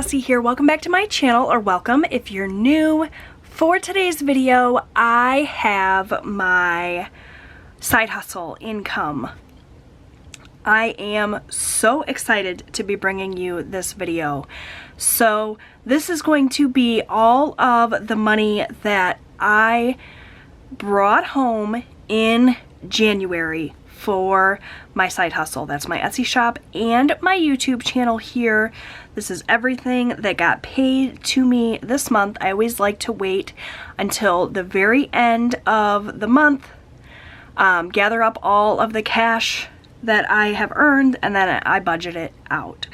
Cassie here. Welcome back to my channel, or welcome if you're new. For today's video, I have my side hustle income. I am so excited to be bringing you this video. So this is going to be all of the money that I brought home in January for my side hustle. That's my Etsy shop and my YouTube channel here. This is everything that got paid to me this month. I always like to wait until the very end of the month, gather up all of the cash that I have earned, and then I budget it out.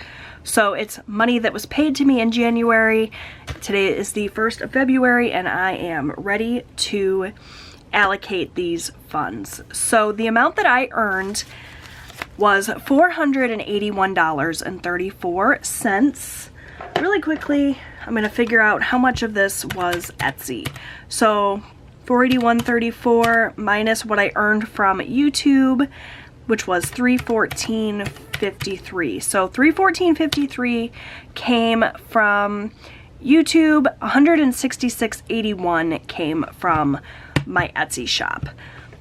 So it's money that was paid to me in January. Today is the 1st of February and I am ready to allocate these funds. So the amount that I earned was $481.34. Really quickly, I'm going to figure out how much of this was Etsy. So $481.34 minus what I earned from YouTube, which was $314.53. So $314.53 came from YouTube, $166.81 came from my Etsy shop.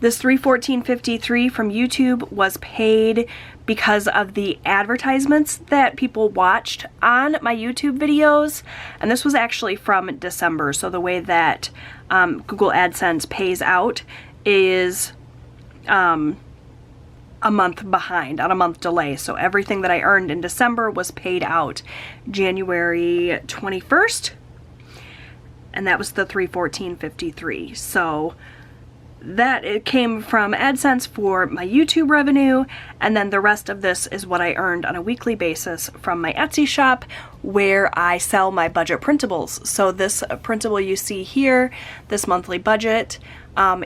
This $314.53 from YouTube was paid because of the advertisements that people watched on my YouTube videos, and this was actually from December. So the way that Google AdSense pays out is a month behind, on a month delay. So everything that I earned in December was paid out January 21st, and that was the $314.53. So that it came from AdSense for my YouTube revenue, and then the rest of this is what I earned on a weekly basis from my Etsy shop, where I sell my budget printables. So this printable you see here, this monthly budget,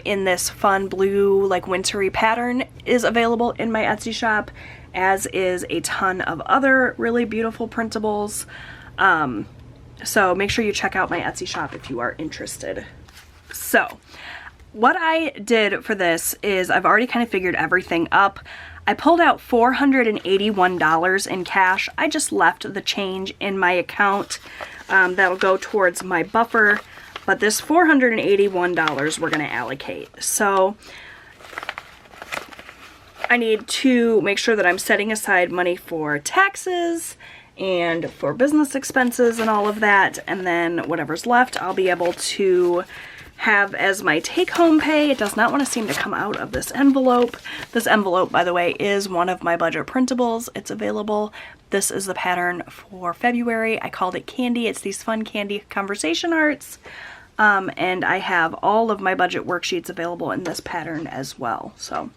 in this fun blue, like wintry pattern, is available in my Etsy shop, as is a ton of other really beautiful printables. So make sure you check out my Etsy shop if you are interested. So what I did for this is I've already kind of figured everything up. I pulled out $481 in cash. I just left the change in my account. That'll go towards my buffer. But this $481 we're going to allocate. So I need to make sure that I'm setting aside money for taxes and for business expenses and all of that. And then whatever's left, I'll be able to have as my take-home pay. It does not want to seem to come out of this envelope. This envelope, by the way, is one of my budget printables. It's available. This is the pattern for February. I called it Candy. It's these fun candy conversation arts. And I have all of my budget worksheets available in this pattern as well. So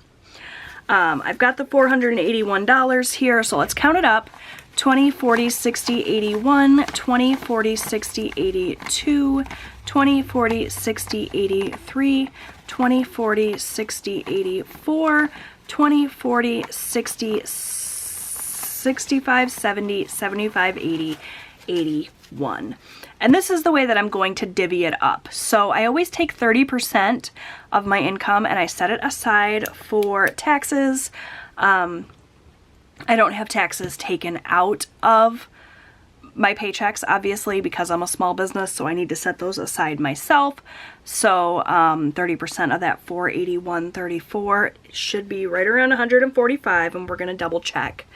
I've got the $481 here, so let's count it up. 20, 40, 60, 81, 20, 40, 60, 82, 20, 40, 60, 83, 20, 40, 60, 84, 20, 40, 60, 65, 70, 75, 80, 81. And this is the way that I'm going to divvy it up. So I always take 30% of my income and I set it aside for taxes. I don't have taxes taken out of my paychecks, obviously, because I'm a small business, so I need to set those aside myself. So 30% of that $481.34 should be right around $145, and we're going to double check.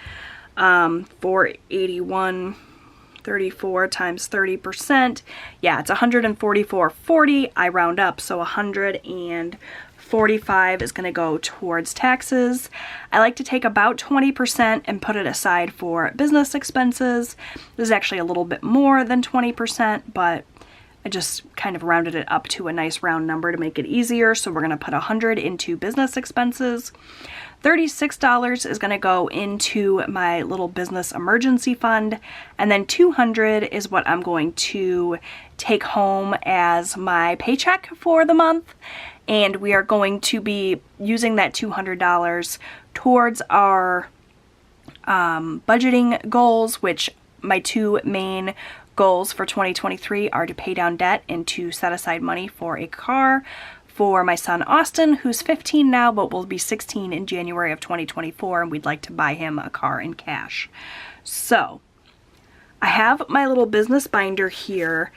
$481.34 times 30%. Yeah, it's $144.40. I round up, so $145 is going to go towards taxes. I like to take about 20% and put it aside for business expenses. This is actually a little bit more than 20%, but I just kind of rounded it up to a nice round number to make it easier. So we're going to put $100 into business expenses. $36 is going to go into my little business emergency fund, and then $200 is what I'm going to take home as my paycheck for the month. And we are going to be using that $200 towards our budgeting goals, which my two main goals for 2023 are to pay down debt and to set aside money for a car for my son Austin, who's 15 now, but will be 16 in January of 2024, and we'd like to buy him a car in cash. So I have my little business binder here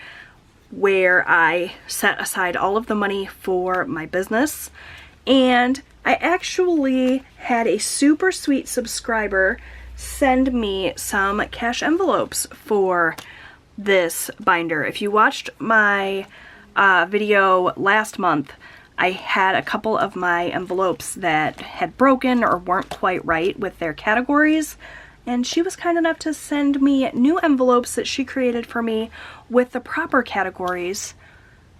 where I set aside all of the money for my business, and I actually had a super sweet subscriber send me some cash envelopes for this binder. If you watched my video last month, I had a couple of my envelopes that had broken or weren't quite right with their categories, and she was kind enough to send me new envelopes that she created for me with the proper categories,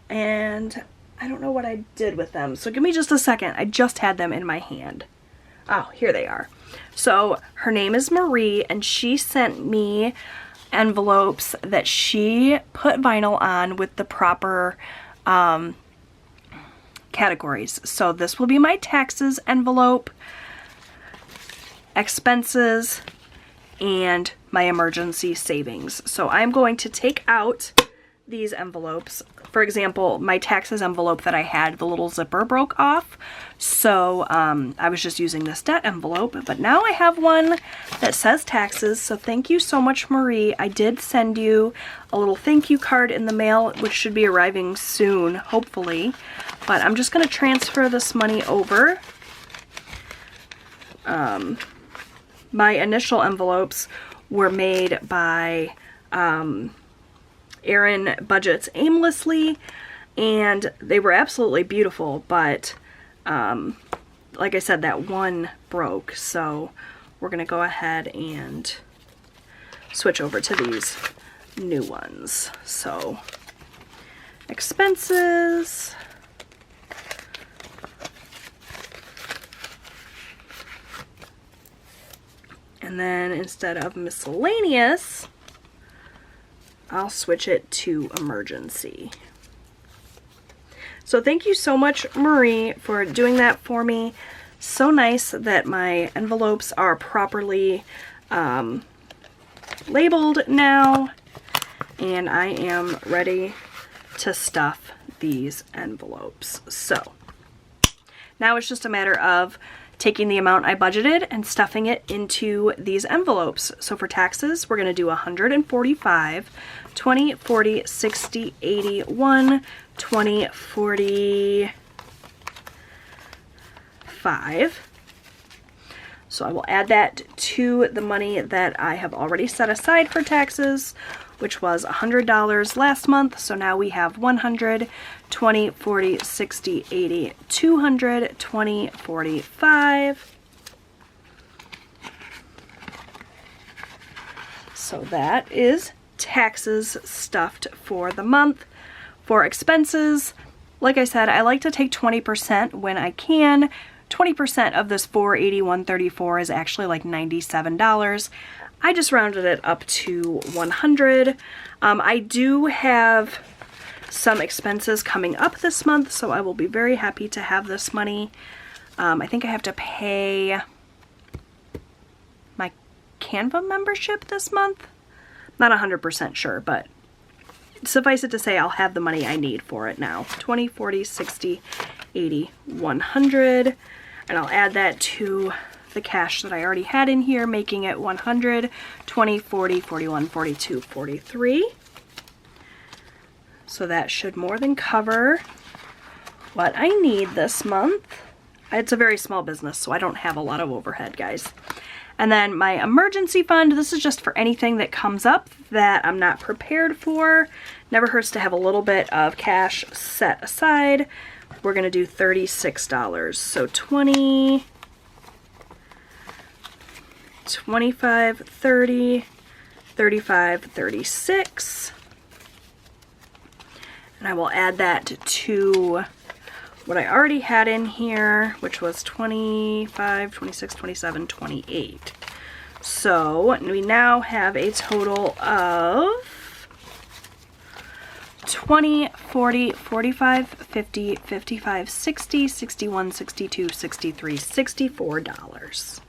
and I don't know what I did with them, so give me just a second. I just had them in my hand. Oh, here they are. So her name is Marie, and she sent me envelopes that she put vinyl on with the proper categories. So this will be my taxes envelope, expenses, and my emergency savings. So I'm going to take out these envelopes. For example, my taxes envelope that I had, the little zipper broke off, so I was just using this debt envelope, but now I have one that says taxes, so thank you so much, Marie. I did send you a little thank you card in the mail, which should be arriving soon, hopefully, but I'm just going to transfer this money over. My initial envelopes were made by Erin Budgets Aimlessly, and they were absolutely beautiful, but like I said, that one broke, so we're gonna go ahead and switch over to these new ones. So expenses, and then instead of miscellaneous, I'll switch it to emergency. So thank you so much, Marie, for doing that for me. So nice that my envelopes are properly labeled now, and I am ready to stuff these envelopes. So now it's just a matter of taking the amount I budgeted and stuffing it into these envelopes. So for taxes, we're going to do 145, 20, 40, 60, 80, 1, 20, 45. So I will add that to the money that I have already set aside for taxes, which was $100 last month. So now we have 100, 20, 40, 60, 80, 200, 20, 45. So that is taxes stuffed for the month. For expenses, like I said, I like to take 20% when I can. 20% of this $481.34 is actually like $97. I just rounded it up to 100. I do have some expenses coming up this month, so I will be very happy to have this money. I think I have to pay my Canva membership this month. Not 100% sure, but suffice it to say I'll have the money I need for it now. 20, 40, 60, 80, 100. And I'll add that to the cash that I already had in here, making it 100, 20, 40, 41, 42, 43. So that should more than cover what I need this month. It's a very small business, so I don't have a lot of overhead, guys. And then my emergency fund, this is just for anything that comes up that I'm not prepared for. Never hurts to have a little bit of cash set aside. We're gonna do $36. So 20, 25, 30, 35, 36. And I will add that to what I already had in here, which was 25, 26, 27, 28. So we now have a total of 20, 40, 45, 50, 55, 60, 61, 62, 63, $64.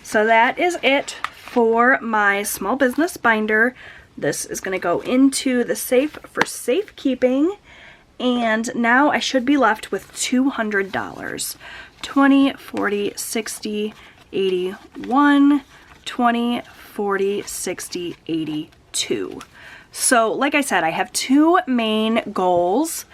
So that is it for my small business binder. This is going to go into the safe for safekeeping. And now I should be left with $200. 20, 40, 60, 81, 20, 40, 60, 80, 2. So like I said, I have 2 main goals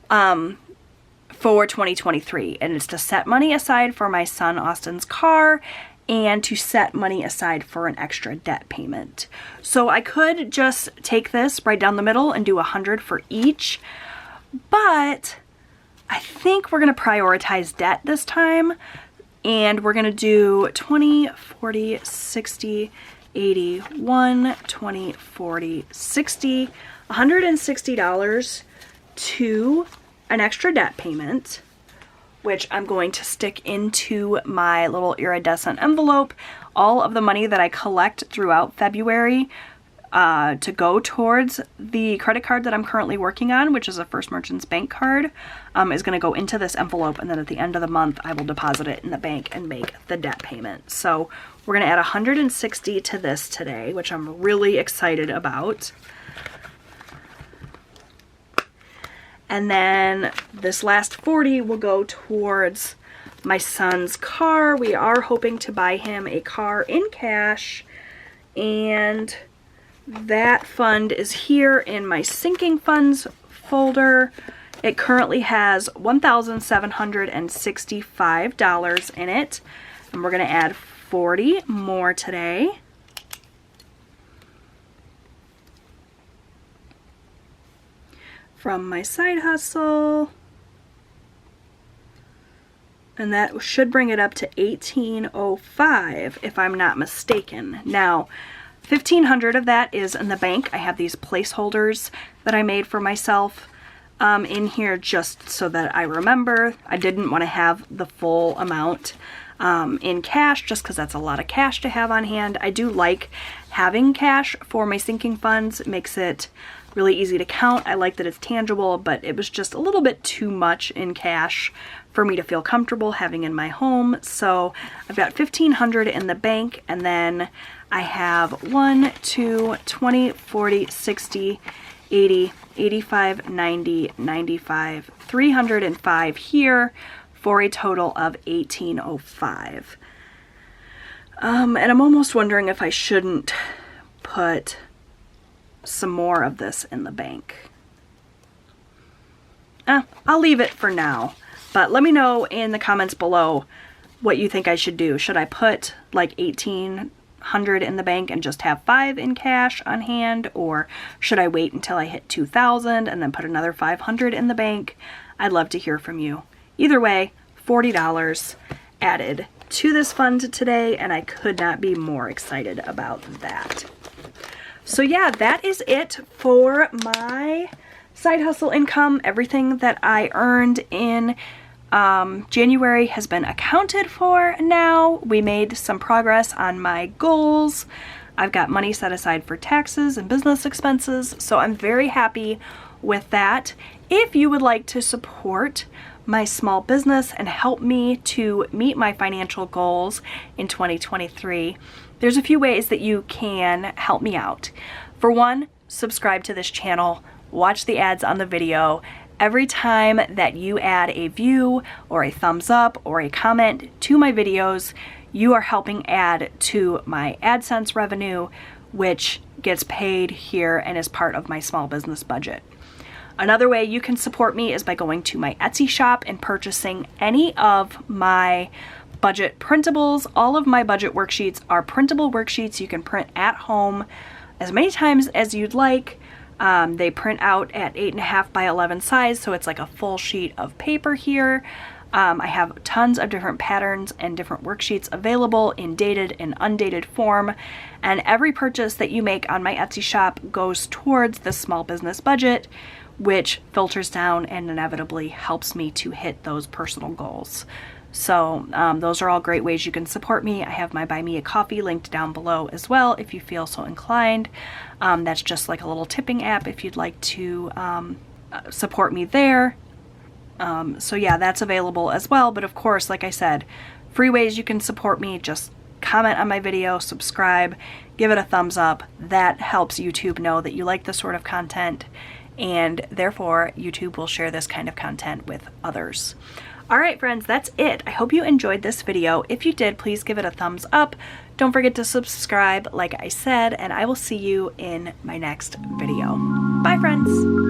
for 2023, and it's to set money aside for my son Austin's car and to set money aside for an extra debt payment. So I could just take this right down the middle and do $100 for each, but I think we're going to prioritize debt this time, and we're going to do 20, 40, 60, 80, 1, 20, 40, 60, $160 to an extra debt payment, which I'm going to stick into my little iridescent envelope. All of the money that I collect throughout February to go towards the credit card that I'm currently working on, which is a First Merchants Bank card, is going to go into this envelope, and then at the end of the month I will deposit it in the bank and make the debt payment. So we're going to add 160 to this today, which I'm really excited about. And then this last 40 will go towards my son's car. We are hoping to buy him a car in cash, and that fund is here in my sinking funds folder. It currently has $1,765 in it, and we're going to add 40 more today. From my side hustle, and that should bring it up to $1,805 if I'm not mistaken. Now, $1,500 of that is in the bank. I have these placeholders that I made for myself in here just so that I remember. I didn't want to have the full amount in cash just because that's a lot of cash to have on hand. I do like having cash for my sinking funds. It makes it really easy to count. I like that it's tangible, but it was just a little bit too much in cash for me to feel comfortable having in my home. So I've got $1,500 in the bank, and then I have 1, 2, 20, 40, 60, 80, 85, 90, 95, 305 here for a total of $1,805. And I'm almost wondering if I shouldn't put some more of this in the bank. I'll leave it for now, but let me know in the comments below what you think I should do. Should I put like $1,800 in the bank and just have 5 in cash on hand, or should I wait until I hit 2,000 and then put another 500 in the bank? I'd love to hear from you. Either way, $40 added to this fund today, and I could not be more excited about that. So yeah, that is it for my side hustle income. Everything that I earned in January has been accounted for now. We made some progress on my goals. I've got money set aside for taxes and business expenses, so I'm very happy with that. If you would like to support my small business and help me to meet my financial goals in 2023, there's a few ways that you can help me out. For one, subscribe to this channel, watch the ads on the video. Every time that you add a view or a thumbs up or a comment to my videos, you are helping add to my AdSense revenue, which gets paid here and is part of my small business budget. Another way you can support me is by going to my Etsy shop and purchasing any of my budget printables. All of my budget worksheets are printable worksheets you can print at home as many times as you'd like. They print out at 8.5 by 11 size, so it's like a full sheet of paper here. I have tons of different patterns and different worksheets available in dated and undated form, and every purchase that you make on my Etsy shop goes towards the small business budget, which filters down and inevitably helps me to hit those personal goals. So those are all great ways you can support me. I have my Buy Me a Coffee linked down below as well if you feel so inclined. That's just like a little tipping app if you'd like to support me there. So yeah, that's available as well. But of course, like I said, free ways you can support me. Just comment on my video, subscribe, give it a thumbs up. That helps YouTube know that you like this sort of content, and therefore YouTube will share this kind of content with others. Alright friends, that's it. I hope you enjoyed this video. If you did, please give it a thumbs up. Don't forget to subscribe like I said, and I will see you in my next video. Bye friends!